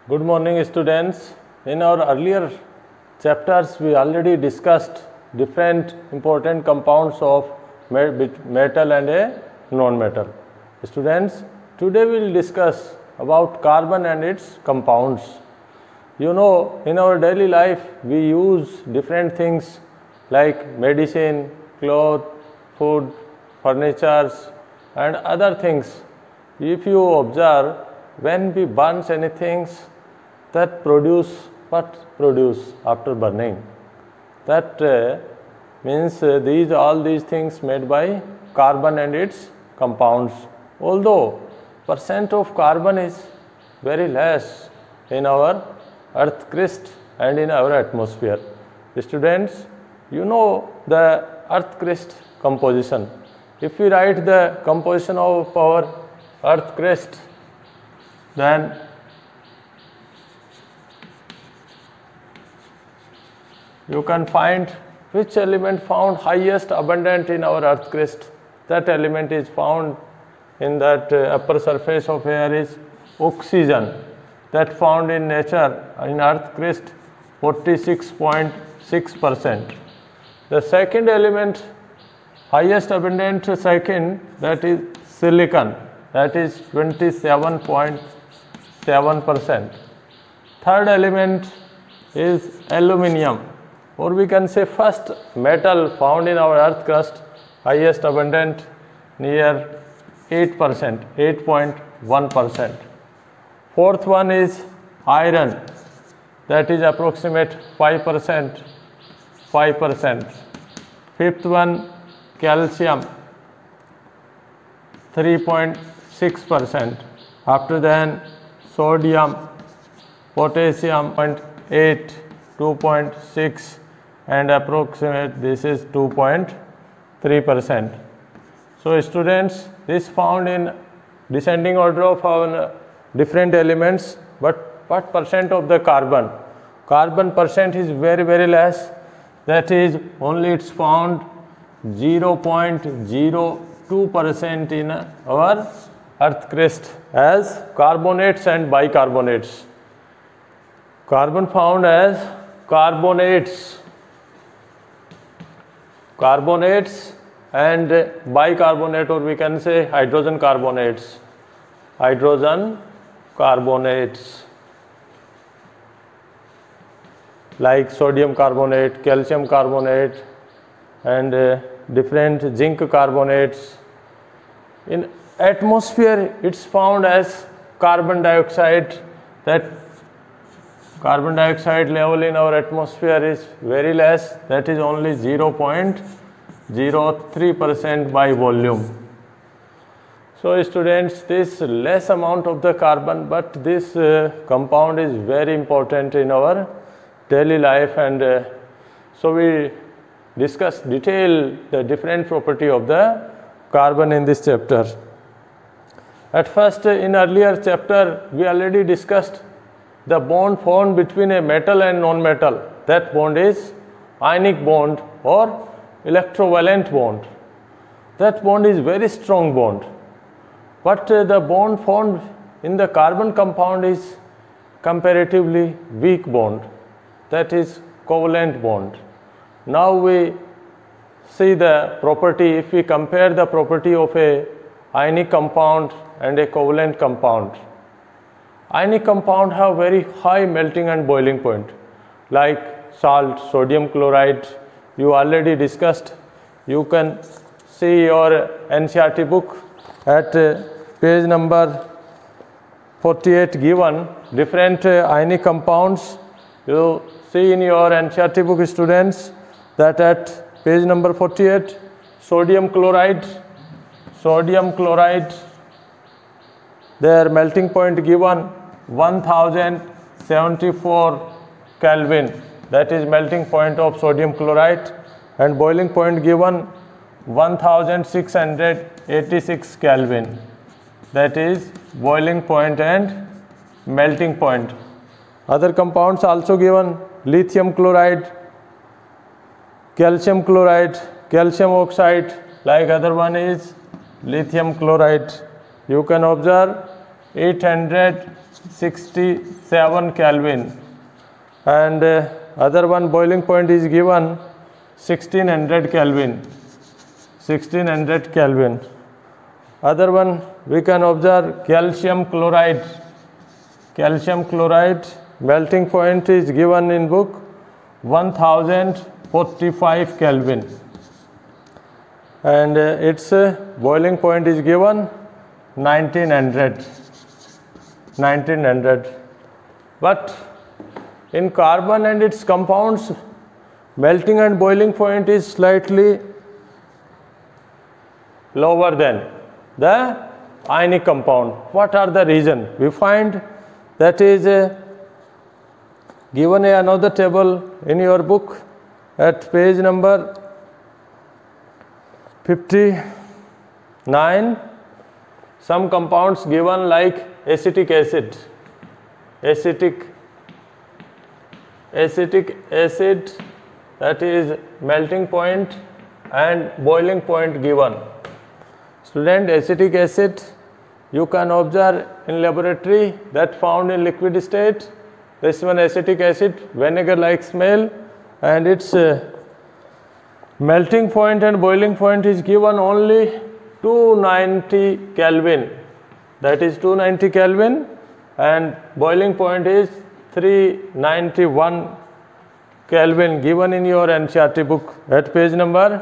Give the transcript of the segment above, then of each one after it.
Good morning, students. In our earlier chapters, we already discussed different important compounds of metal and a non-metal. Students, today we will discuss about carbon and its compounds. You know, in our daily life, we use different things like medicine, cloth, food, furnitures, and other things. If you observe, when we burn anything, that produce after burning. That means all these things made by carbon and its compounds. Although percent of carbon is very less in our earth crust and in our atmosphere. Students, you know the earth crust composition. If we write the composition of our earth crust, then you can find which element found highest abundant in our earth crust. That element is found in that upper surface of air is oxygen. That found in nature in earth crust 46.6%. The second element highest abundant second, that is silicon, that is 27.7%. Third element is aluminium, or we can say first metal found in our earth crust, highest abundant near 8%, 8.1%. Fourth one is iron, that is approximate 5%, 5%. Fifth one calcium, 3.6%. After that sodium, potassium 0.8, 2.6, and approximate this is 2.3%. So students, this found in descending order of our different elements, but what percent of the carbon? Carbon percent is very less, that is only it's found 0.02% in our earth crust as carbonates and bicarbonates. Carbon found as carbonates and bicarbonate, or we can say hydrogen carbonates. Like sodium carbonate, calcium carbonate, and different zinc carbonates. In atmosphere, it's found as carbon dioxide. That carbon dioxide level in our atmosphere is very less, that is only 0.03% by volume. So students, this less amount of the carbon, but this compound is very important in our daily life, and so we discuss detail the different property of the carbon in this chapter. At first, in earlier chapter, we already discussed the bond formed between a metal and non-metal. That bond is ionic bond or electrovalent bond. That bond is very strong bond. But the bond formed in the carbon compound is comparatively weak bond. That is covalent bond. Now we see the property. If we compare the property of a ionic compound and a covalent compound, ionic compound have very high melting and boiling point, like salt, sodium chloride. You already discussed. You can see your NCERT book at page number 48 given different ionic compounds. You see in your NCERT book, students, that at page number 48, sodium chloride, their melting point given 1074 Kelvin, that is melting point of sodium chloride, and boiling point given 1686 Kelvin, that is boiling point and melting point. Other compounds also given: lithium chloride, calcium chloride, calcium oxide, like other one is lithium chloride. You can observe 867 Kelvin, and other one boiling point is given 1600 Kelvin. 1600 Kelvin. Other one we can observe calcium chloride. Calcium chloride melting point is given in book 1045 Kelvin, and its boiling point is given 1900. But in carbon and its compounds, melting and boiling point is slightly lower than the ionic compound. What are the reason? We find that is given another table in your book at page number 59. Some compounds given like acetic acid. Acetic acid, that is melting point and boiling point given. Student, acetic acid you can observe in laboratory that found in liquid state. This one acetic acid, vinegar like smell, and its melting point and boiling point is given only 290 Kelvin. That is 290 Kelvin, and boiling point is 391 Kelvin given in your NCERT book at page number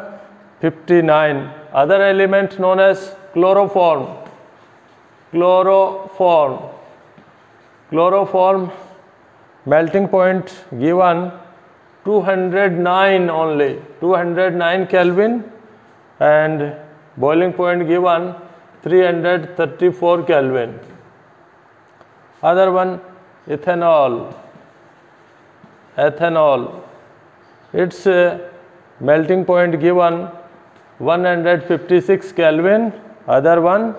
59. Other element known as chloroform. Chloroform melting point given 209 only, 209 Kelvin, and boiling point given 334 Kelvin. Other one, ethanol. Its melting point given 156 Kelvin, other one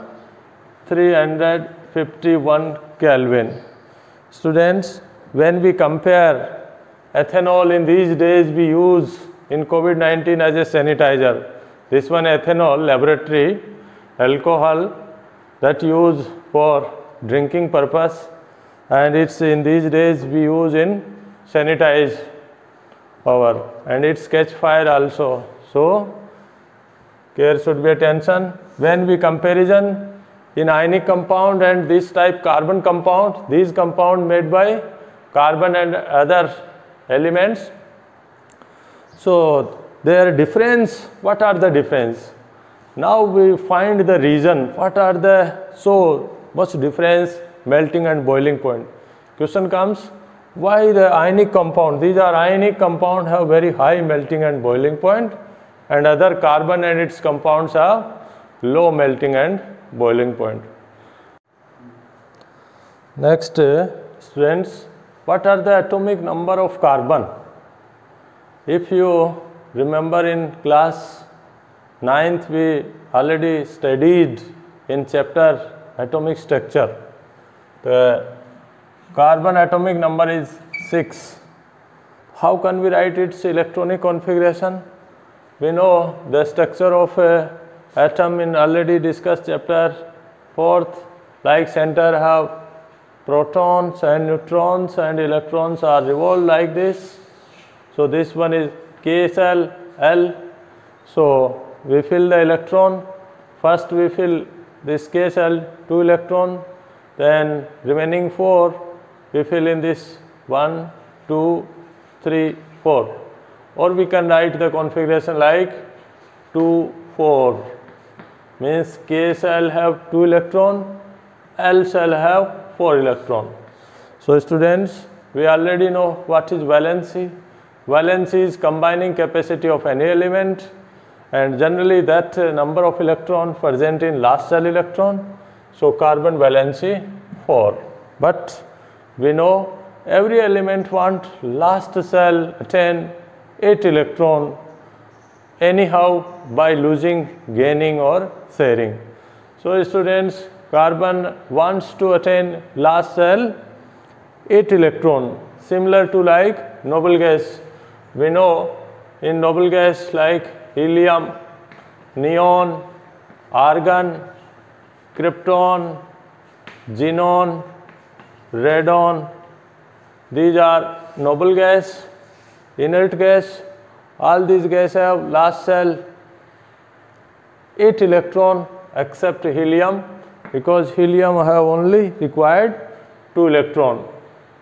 351 Kelvin. Students, when we compare ethanol, in these days we use in COVID-19 as a sanitizer. This one ethanol, laboratory alcohol that use for drinking purpose, and it's in these days we use in sanitize our, and it's catch fire also. So there should be attention when we comparison in ionic compound and this type carbon compound. These compound made by carbon and other elements. So their difference, what are the difference? Now we find the reason. What are the so much difference melting and boiling point? Question comes, why the ionic compound? These are ionic compound have very high melting and boiling point, and other carbon and its compounds have low melting and boiling point. Next, students, what are the atomic number of carbon? If you remember in class 9th, we already studied in chapter atomic structure. The carbon atomic number is 6. How can we write its electronic configuration? We know the structure of a atom in already discussed chapter 4th, like center have protons and neutrons, and electrons are revolved like this. So this one is KSL L. So we fill the electron. First we fill this KSL 2 electron, then remaining 4 we fill in this 1, 2, 3, 4. Or we can write the configuration like 2, 4. Means K cell have 2 electron, L cell have 4 electron. So students, we already know what is valency. Valency is combining capacity of any element, and generally that number of electron present in last cell electron. So carbon valency 4. But we know every element want last cell attain 8 electron anyhow by losing, gaining or sharing. So students, carbon wants to attain last cell 8 electron, similar to like noble gas. We know in noble gas like helium, neon, argon, krypton, xenon, radon. These are noble gas, inert gas. All these gases have last cell 8 electron except helium, because helium have only required 2 electron.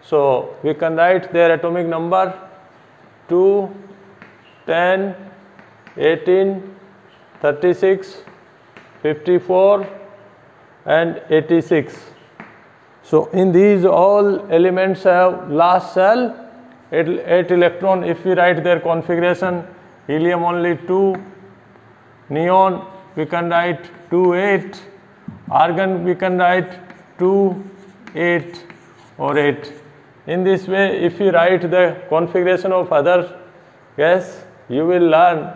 So we can write their atomic number 2, 10, 18, 36, 54 and 86. So in these all elements have last cell 8 electron. If we write their configuration, helium only 2, neon we can write 2, 8, argon we can write 2, 8 or 8. In this way, if you write the configuration of other gas, you will learn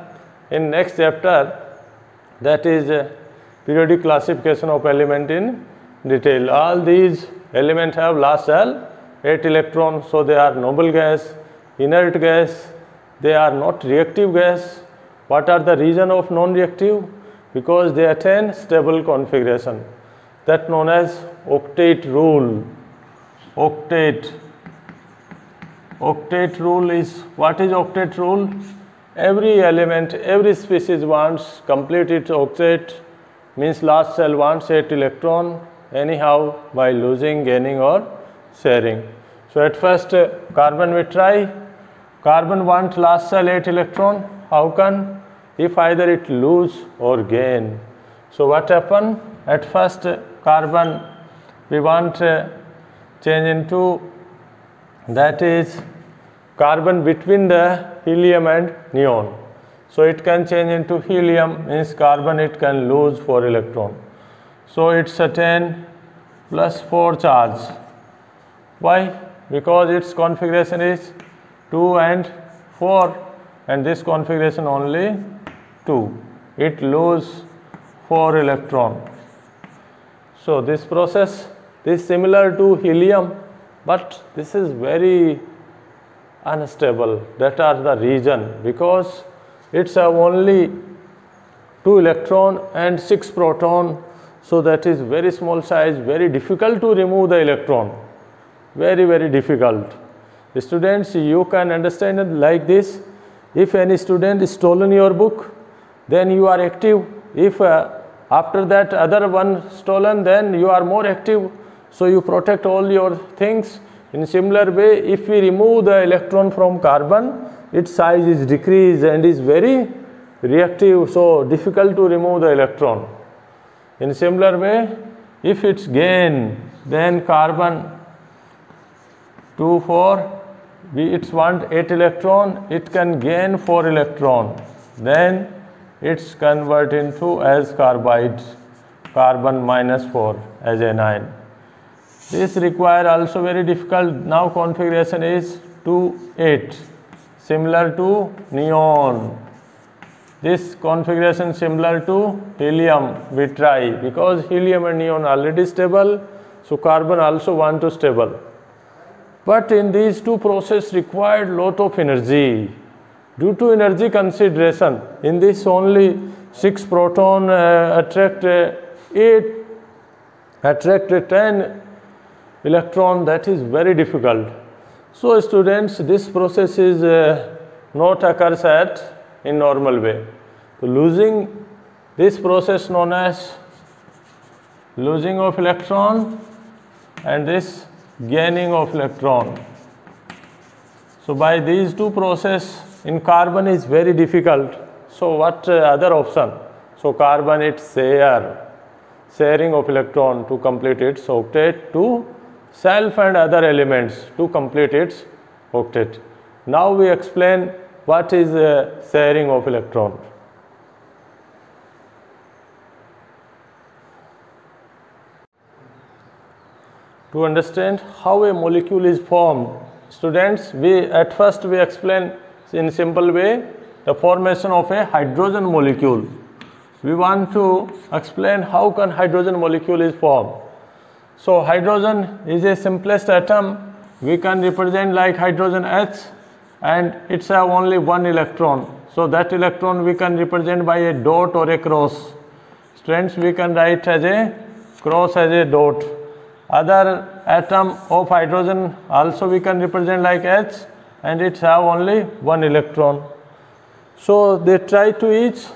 in next chapter, that is periodic classification of element in detail. All these elements have last cell 8 electrons, so they are noble gas, inert gas, they are not reactive gas. What are the reason of non-reactive? Because they attain stable configuration, that known as octet rule. Octet rule is, what is octet rule? Every element, every species wants complete its octet, means last cell wants 8 electron anyhow by losing, gaining or sharing. So at first carbon we try, carbon want last cell 8 electron. How can? If either it lose or gain. So what happen? At first carbon we want change into, that is carbon between the helium and neon. So it can change into helium, means carbon it can lose 4 electron. So it's attain +4 charge. Why? Because its configuration is 2 and 4 and this configuration only 2. It lose 4 electron. So this process is similar to helium, but this is very unstable. That are the reason, because it's only 2 electron and 6 proton, so that is very small size, very difficult to remove the electron, very difficult. Students, you can understand it like this: if any student is stolen your book, then you are active. If after that other one stolen, then you are more active, so you protect all your things. In similar way, if we remove the electron from carbon, its size is decreased and is very reactive, so difficult to remove the electron. In similar way, if it's gain, then carbon 2, 4, it want 8 electron, it can gain 4 electron, then it's convert into as carbide, carbon -4 as anion. This require also very difficult. Now configuration is 2, 8, similar to neon. This configuration similar to helium we try, because helium and neon already stable, so carbon also want to stable. But in these two processes required lot of energy. Due to energy consideration, in this only 6 proton attract 10 electron, that is very difficult. So students, this process is not occurs in normal way. So losing, this process known as losing of electron and this gaining of electron. So by these two process in carbon is very difficult. So what other option? So carbon it's sharing of electron to complete its octet to self and other elements to complete its octet. Now we explain what is sharing of electron. To understand how a molecule is formed, students, at first we explain in simple way the formation of a hydrogen molecule. We want to explain how can hydrogen molecule is formed. So hydrogen is a simplest atom. We can represent like hydrogen H, and it's have only 1 electron. So that electron we can represent by a dot or a cross. Students, we can write as a cross as a dot. Other atom of hydrogen also we can represent like H, and it have only one electron. So they try to each,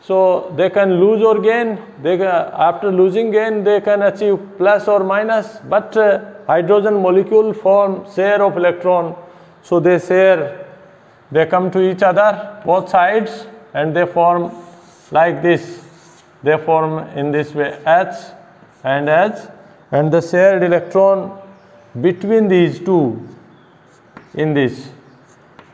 so they can lose or gain. After losing gain, they can achieve plus or minus, but hydrogen molecule form share of electron. So they share, they come to each other, both sides, and they form like this. They form in this way, H and H, and the shared electron between these two in this.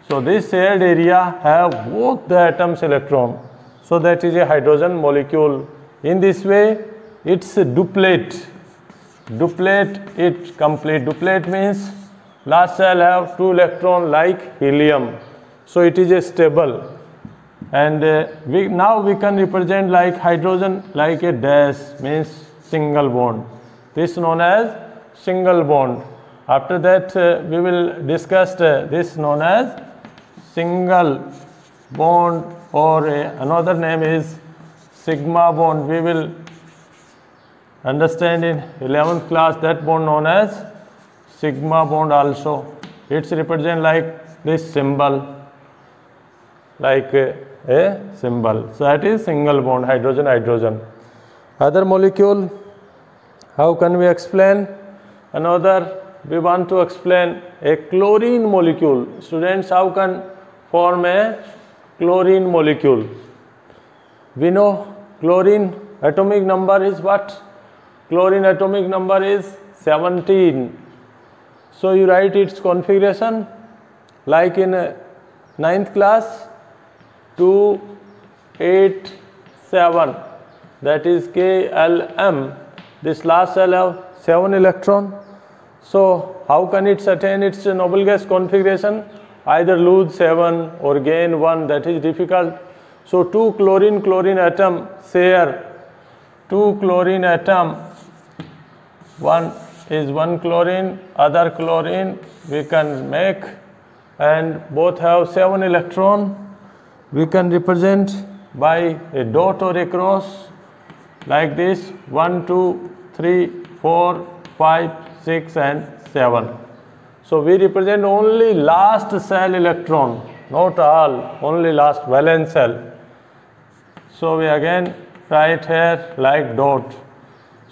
So this shared area have both the atoms electron. So that is a hydrogen molecule. In this way, it's a duplet. Duplet it complete. Duplet means last cell have 2 electron like helium. So it is a stable. And now we can represent like hydrogen like a dash, means single bond. This known as single bond. After that we will discuss this known as single bond, or another name is sigma bond. We will understand in 11th class that bond known as sigma bond also. It's represent like this symbol, like a symbol. So that is single bond, hydrogen, hydrogen. Other molecule, how can we explain? Another, we want to explain a chlorine molecule. Students, how can form a chlorine molecule? We know chlorine atomic number is what? Chlorine atomic number is 17. So you write its configuration like in 9th class, 2, 8, 7, that is KLM. This last cell have 7 electron. So how can it attain its noble gas configuration? Either lose 7 or gain 1, that is difficult. So 2 chlorine atom share, 2 chlorine atom, one is 1 chlorine, other chlorine we can make, and both have 7 electron. We can represent by a dot or a cross like this: 1, 2, 3, 4, 5, 6 and 7. So we represent only last cell electron, not all, only last valence cell. So we again write here like dot.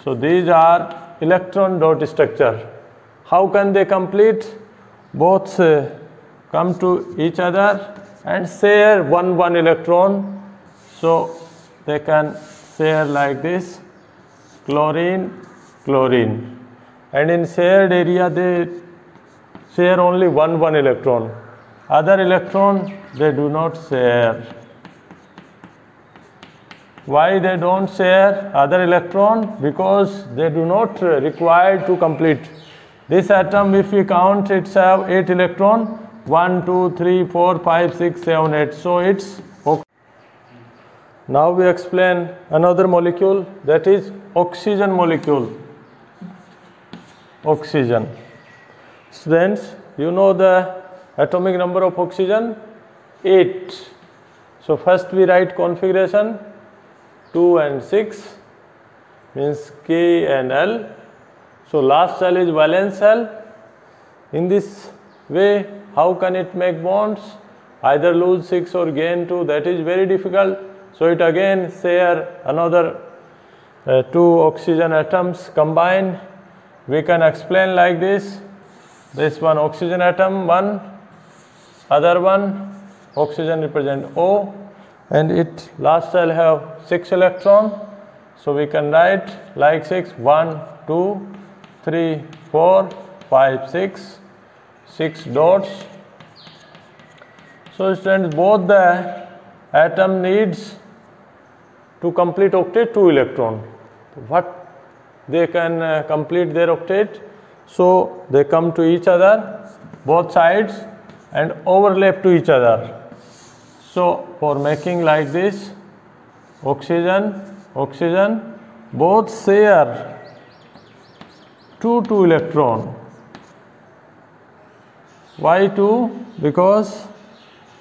So these are electron dot structure. How can they complete? Both come to each other and share one electron. So they can share like this, chlorine, chlorine. And in shared area they share only one electron. Other electron they do not share. Why they don't share other electron? Because they do not require to complete. This atom, if we count, it's have 8 electron. 1, 2, 3, 4, 5, 6, 7, 8. So it's okay. Now we explain another molecule, that is oxygen molecule. Oxygen. Students, you know the atomic number of oxygen? 8. So first we write configuration 2 and 6, means K and L. So last cell is valence cell. In this way, how can it make bonds? Either lose 6 or gain 2, that is very difficult. So it again share another 2 oxygen atoms combined. We can explain like this: this one oxygen atom 1, other one oxygen represent O, and it last cell have 6 electron. So we can write like 6, 1, 2, 3, 4, 5, 6, 6 dots. So students, both the atom needs to complete octet 2 electron. What they can complete their octet? So they come to each other, both sides, and overlap to each other. So for making like this, oxygen, oxygen, both share 2 electron. Why 2? Because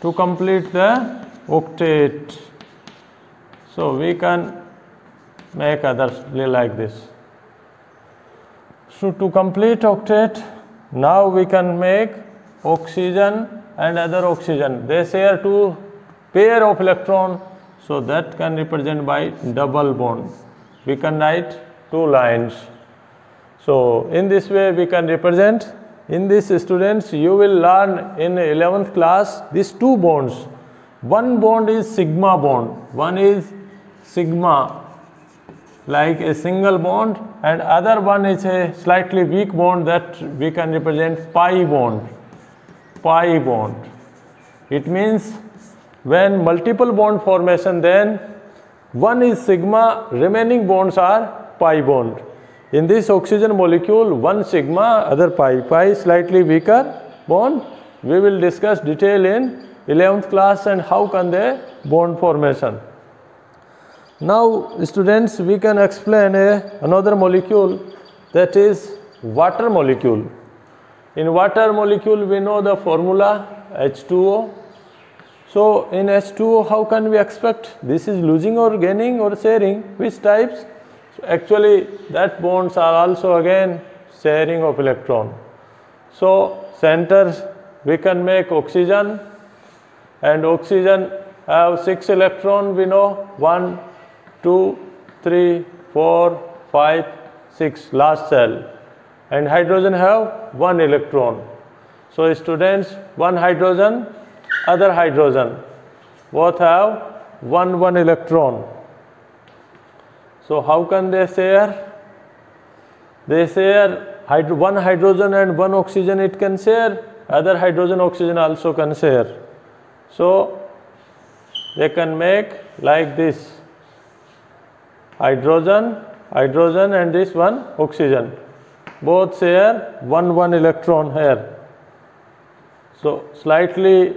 to complete the octet. So we can make others like this. So to complete octet, now we can make oxygen and other oxygen. They share two pair of electron, so that can represent by double bond. We can write two lines. So in this way we can represent. In this, students, you will learn in 11th class these two bonds. One bond is sigma bond. One is sigma, like a single bond, and other one is a slightly weak bond that we can represent pi bond. Pi bond. It means when multiple bond formation, then one is sigma, remaining bonds are pi bond. In this oxygen molecule, one sigma, other pi. Pi slightly weaker bond. We will discuss detail in 11th class and how can they bond formation. Now students, we can explain another molecule, that is water molecule. In water molecule we know the formula H2O. So in H2O how can we expect this is losing or gaining or sharing, which types? So actually that bonds are also again sharing of electron. So centers we can make oxygen, and oxygen have 6 electron, we know 1, 2, 3, 4, 5, 6 last cell, and hydrogen have 1 electron. So students, one hydrogen, other hydrogen, both have 1 electron. So how can they share? They share one hydrogen and one oxygen, it can share, other hydrogen oxygen also can share. So they can make like this, hydrogen, hydrogen and this one oxygen, both share 1 electron here. So slightly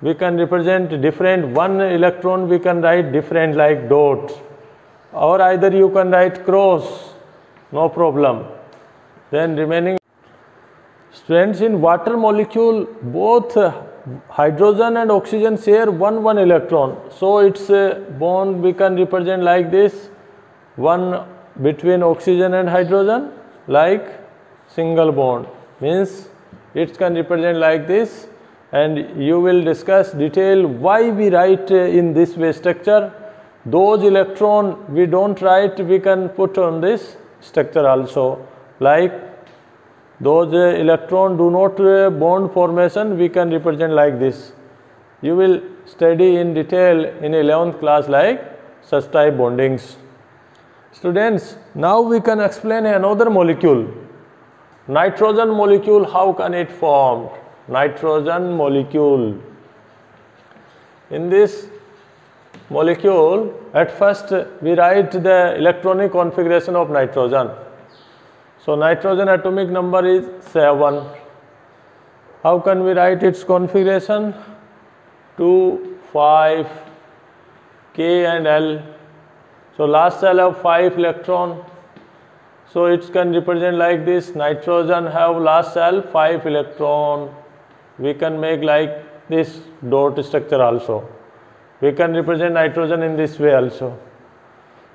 we can represent different, 1 electron we can write different like dot, or either you can write cross, no problem. Then remaining, students, in water molecule both hydrogen and oxygen share 1 electron. So its bond we can represent like this, one between oxygen and hydrogen, like single bond, means it can represent like this, and you will discuss detail why we write in this way structure. Those electron we don't write, we can put on this structure also, like those electron do not bond formation, we can represent like this. You will study in detail in 11th class like such type bondings. Students, now we can explain another molecule, nitrogen molecule. How can it form? Nitrogen molecule. In this molecule, at first we write the electronic configuration of nitrogen. So nitrogen atomic number is 7. How can we write its configuration? 2, 5, K and L. So last cell have 5 electron. So it can represent like this, nitrogen have last cell 5 electron. We can make like this dot structure also. We can represent nitrogen in this way also.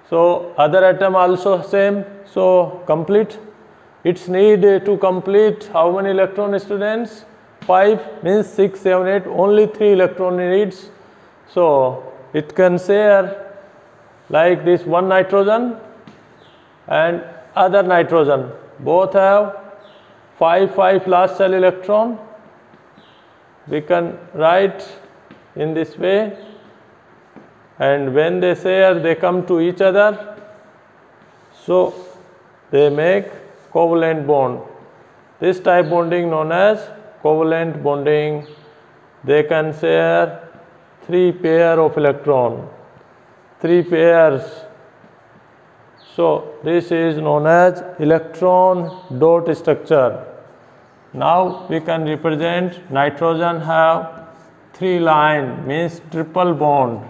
So other atom also same. So complete. Its need to complete how many electron, students? 5 means 6, 7, 8, only 3 electron needs. So it can share like this, one nitrogen and other nitrogen, both have 5 last cell electron. We can write in this way, and when they share they come to each other, so they make covalent bond. This type bonding known as covalent bonding. They can share 3 pair of electron, 3 pairs. So this is known as electron dot structure. Now we can represent nitrogen have 3 line, means triple bond,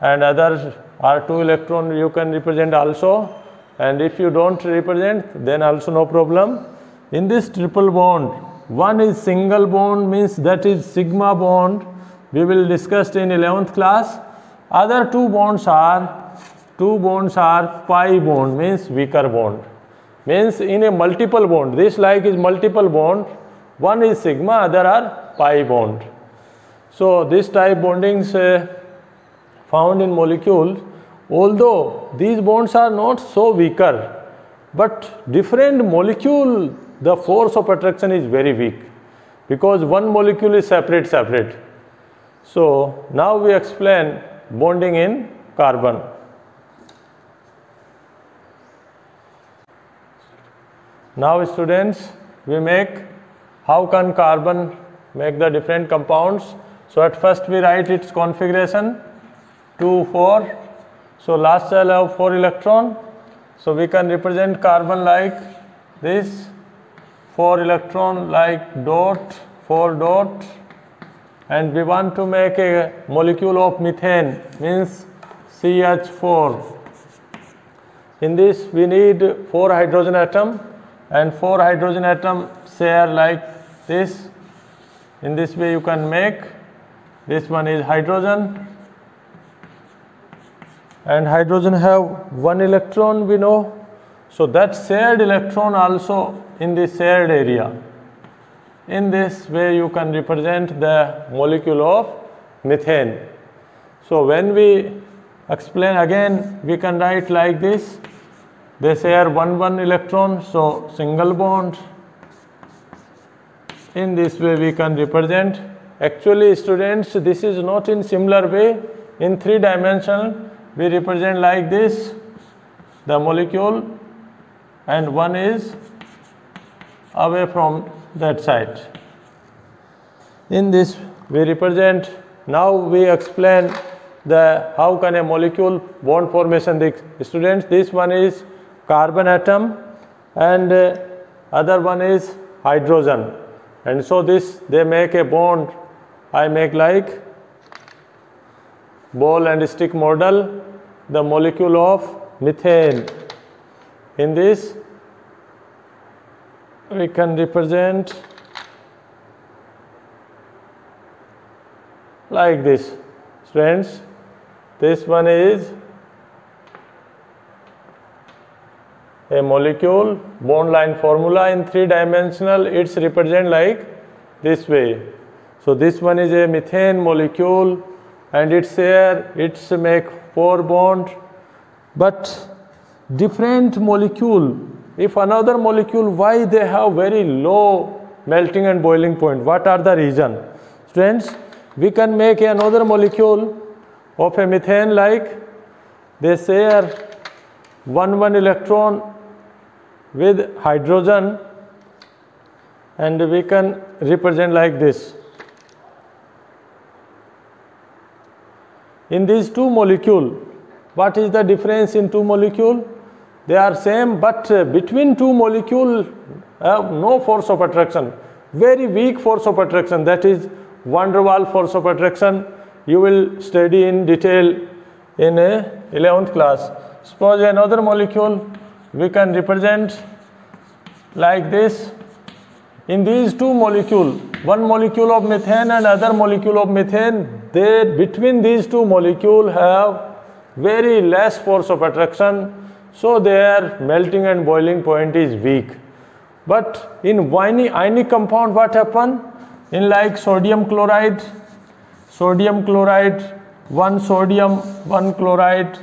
and others are 2 electron you can represent also, and if you don't represent then also no problem. In this triple bond, one is single bond, means that is sigma bond, we will discuss in 11th class. Other 2 bonds are pi bond, means weaker bond. means in a multiple bond. This like is multiple bond. One is sigma, other are pi bond. So this type bondings found in molecules, although these bonds are not so weaker, but different molecule, the force of attraction is very weak because one molecule is separate. So now we explain bonding in carbon. Now students, we make how can carbon make the different compounds. So at first we write its configuration 2, 4. So last shell have 4 electron. So we can represent carbon like this, 4 electron like dot, 4 dot. And we want to make a molecule of methane, means CH4. In this we need 4 hydrogen atom, and 4 hydrogen atom share like this. In this way you can make, this one is hydrogen, and hydrogen have 1 electron we know. So that shared electron also in the shared area. In this way you can represent the molecule of methane. So when we explain again, we can write like this. They share 1 electron, so single bond. In this way we can represent. Actually students, this is not in similar way. In 3 dimensional we represent like this, the molecule, and one is away from that side. In this we represent. Now we explain the how can a molecule bond formation. The students, this one is carbon atom and other one is hydrogen, and so this they make a bond. I make like ball and stick model, the molecule of methane. In this we can represent like this. Friends, this one is a molecule bond line formula in 3 dimensional. It's represent like this way. So this one is a methane molecule, and it's here, it's make 4 bond, but different molecule. If another molecule, why they have very low melting and boiling point? What are the reason? Friends, we can make another molecule of a methane like they share 1 electron with hydrogen, and we can represent like this. In these 2 molecules, what is the difference in 2 molecules? They are same, but between 2 molecules have no force of attraction, very weak force of attraction, that is van der Waals force of attraction. You will study in detail in 11th class. Suppose another molecule we can represent like this. In these 2 molecules, one molecule of methane and other molecule of methane, they between these 2 molecules have very less force of attraction, so their melting and boiling point is weak. But in ionic compound, what happen? In like sodium chloride, one sodium, one chloride,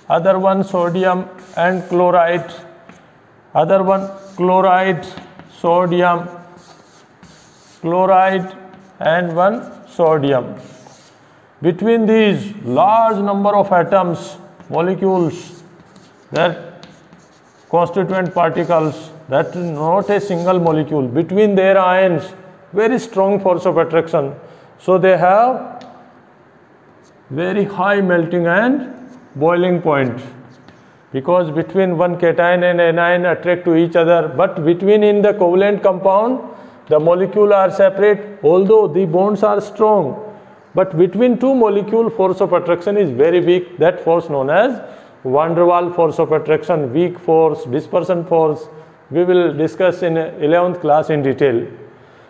other one sodium and chloride, other one chloride, sodium, chloride and one sodium. Between these large number of atoms, molecules, that constituent particles, that is not a single molecule, between their ions, very strong force of attraction. So they have very high melting and boiling point, because between one cation and anion attract to each other, but between in the covalent compound the molecule are separate, although the bonds are strong, but between 2 molecule force of attraction is very weak. That force known as van der Waals force of attraction, weak force, dispersion force. We will discuss in 11th class in detail.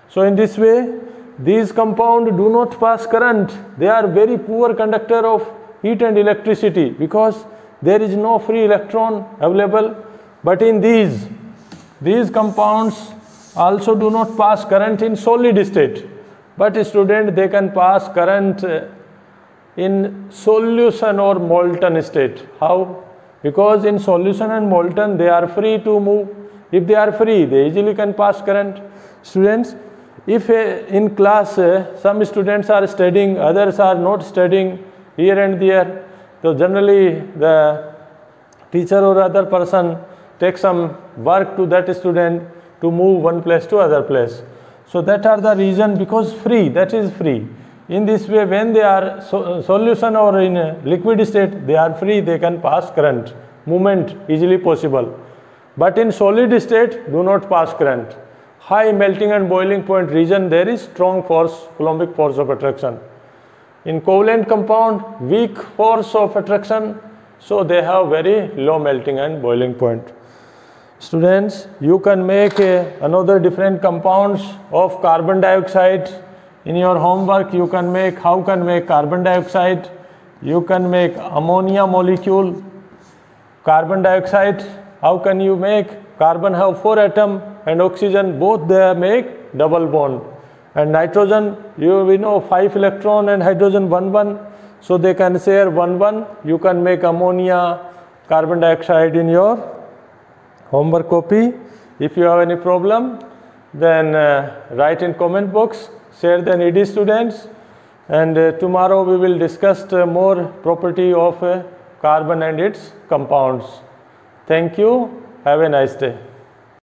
So in this way, these compounds do not pass current. They are very poor conductor of heat and electricity because there is no free electron available. But in these, These compounds also do not pass current in solid state, but student, they can pass current in solution or molten state. How? Because in solution and molten they are free to move. If they are free, they easily can pass current. Students, if in class some students are studying, others are not studying here and there, so generally the teacher or other person takes some work to that student to move one place to other place. So that are the reason, because free, that is free. In this way, when they are solution or in a liquid state, they are free, they can pass current, movement easily possible. But in solid state, do not pass current. High melting and boiling point region, there is strong force, Coulombic force of attraction. In covalent compound, weak force of attraction, so they have very low melting and boiling point. Students, you can make another different compounds of carbon dioxide. In your homework, you can make, how can make carbon dioxide, you can make ammonia molecule, carbon dioxide, how can you make, carbon have 4 atoms and oxygen, both they make double bond. And nitrogen, we know 5 electron and hydrogen 1 so they can share 1 you can make ammonia, carbon dioxide in your homework copy. If you have any problem, then write in comment box, share the ED students, and tomorrow we will discuss more property of carbon and its compounds. Thank you. Have a nice day.